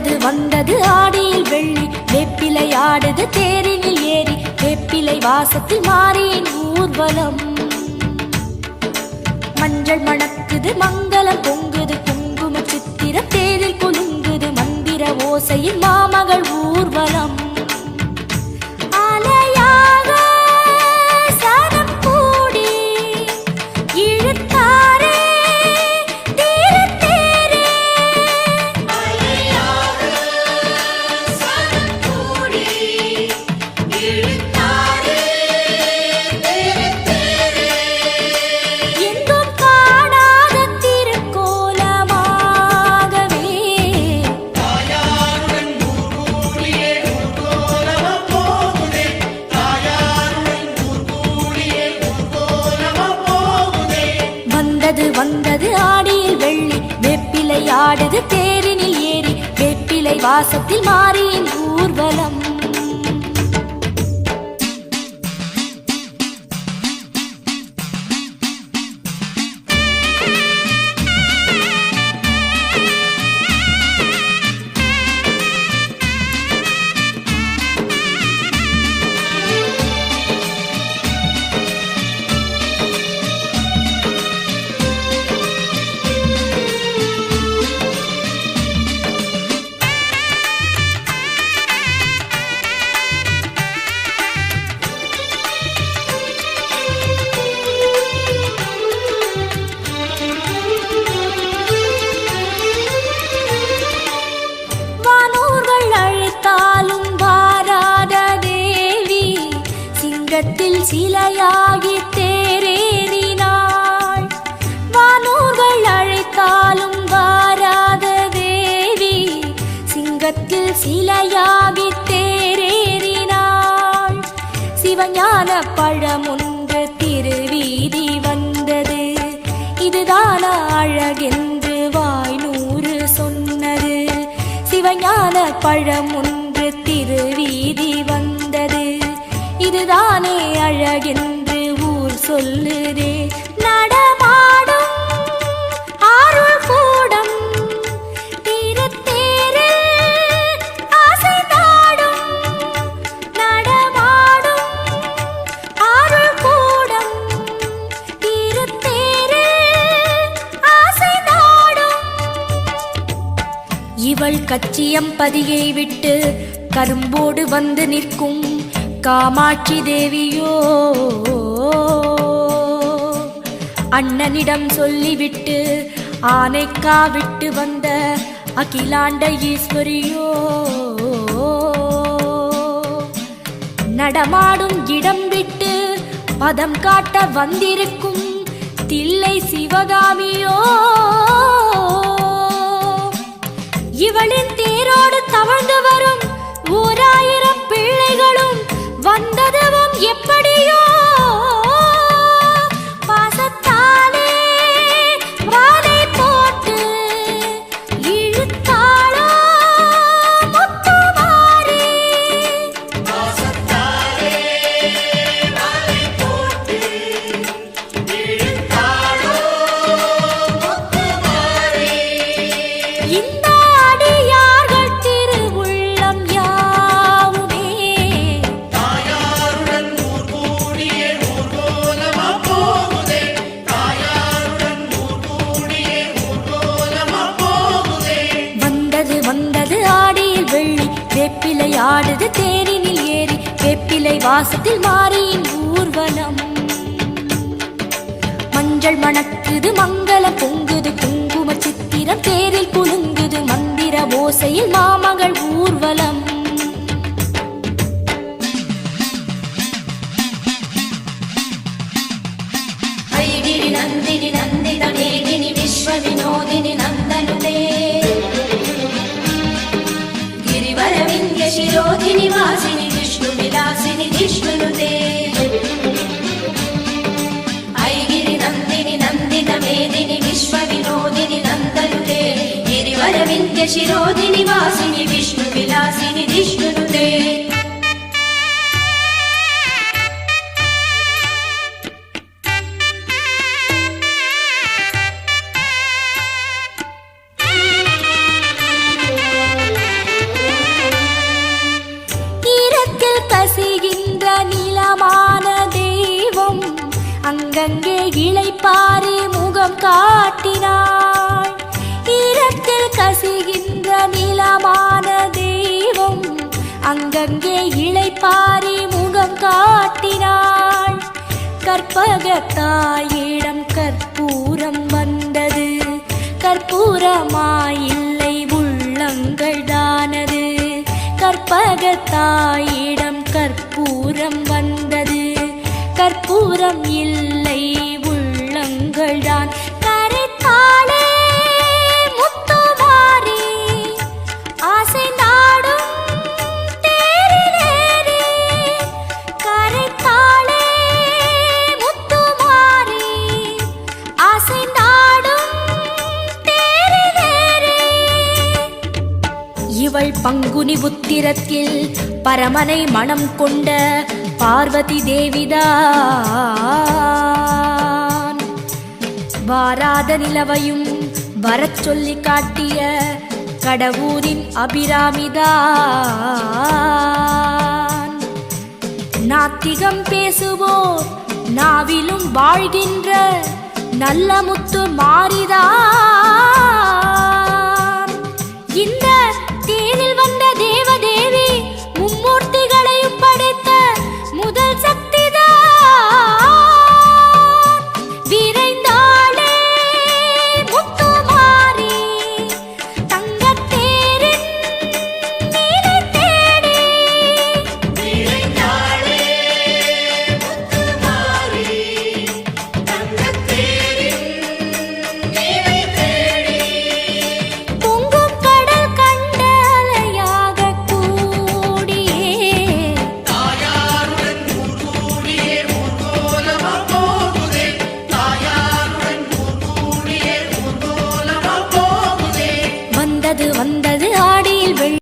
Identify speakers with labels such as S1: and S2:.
S1: வந்தது வந்தது ஆடியில் வெள்ளி வேப்பிலை ஆடுது தேரினில் ஏறி வேப்பிலை வாசத்தில் மாறியின் ஊர்வலம் மஞ்சள் மணக்குது மங்களம் பொங்குது குங்கும சித்திர தேரில் குலுங்குது மந்திர ஓசையில் மாமகள் ஊர்வலம் வந்தது ஆடியில் வெள்ளி வேப்பிலை ஆடுது தேரினில் ஏறி வேப்பிலை வாசத்தில் மாறியின் ஊர்வலம் சிலையாகி தேரேறினாள் வானூர்கள் அழைத்தாலும் வாராத தேவி சிங்கத்தில் சிலையாகி தேரேறினாள் சிவஞான பழமொன்று திருவீதி வந்தது இதுதான் அழகென்று வாய்நூறு சொன்னது சிவஞான பழமொன்று திருவீதி வந்தது இதுதானே அழகென்று ஊர் சொல்லுதே நடமாடும் ஆருள் கூடம் திருத்தேரில் ஆசை நாடும் நடமாடும் ஆருள் கூடம் திருத்தேரில் ஆசை நாடும் இவள் கச்சியம்பதியை விட்டு கரும்போடு வந்து நிற்கும் காமாட்சி தேவியோ அண்ணனிடம் சொல்லிவிட்டு ஆனைக்கா விட்டு வந்த அகிலாண்ட ஈஸ்வரியோ நடமாடும் இடம் விட்டு பதம் காட்ட வந்திருக்கும் தில்லை சிவகாமியோ இவளின் தேரோடு தவழ்ந்து வரும் 1000 பிள்ளைகளும் வந்ததுவும் எப்படியோ பாசத்தாலே வாலை போட்டு இழுத்தாளோ முத்துமாரி பாசத்தாலே வாலை போட்டு இழுத்தாளோ முத்துமாரி இந்த அடியார்கள் திருவுள்ளம் யாவுமே வேப்பிலை ஆடுது தேரினில் ஏறி வேப்பிலை வாசத்தில் மாறியின் ஊர்வலம் மஞ்சள் மணக்குது மங்களம் பொங்குது குங்கும சித்திரம் தேரில் குலுங்குது மந்திர ஓசையில் மாமகள் ஊர்வலம் ஐகிரி நந்தினி நந்தித மேதினி விஸ்வ வினோதினி நந்தனுதே शिरोधिनि वासिनि विष्णु विलासिनि विष्णुनुते ऐगिरि नन्दिनि नन्दित मेदिनि विश्व विनोदिनि नन्दनुते गिरिवर विन्ध्य शिरोधिनि वासिनि विष्णु विलासिनि विष्णुनुते காட்டினாள். ஈரத்தில் கசிகின்ற நிலமான தெய்வம் அங்கங்கே இளைப்பாரி முகம் காட்டினாள். கற்பகத்தாயிடம் கற்பூரம் வந்தது, கற்பூரமாயில்லை உள்ளங்கள் தானது. கற்பகத்தாயிடம் கற்பூரம் வந்தது, கற்பூரம் இல்லை உள்ளங்கள் தான். கரைத்தாளே முத்துமாரி ஆசை நாடும் தேரிலேறி. கரைத்தாளே முத்துமாரி ஆசை நாடும் தேரிலேறி. இவள் பங்குனி உத்திரத்தில் பரமனை மனம் கொண்ட பார்வதி தேவிதான். வாராத நிலவையும் வரச் சொல்லி காட்டிய கடவுரின் அபிராமிதான். நாத்திகம் பேசுவோர் நாவிலும் வாழ்கின்ற நல்ல முத்து மாறிதான். இந்த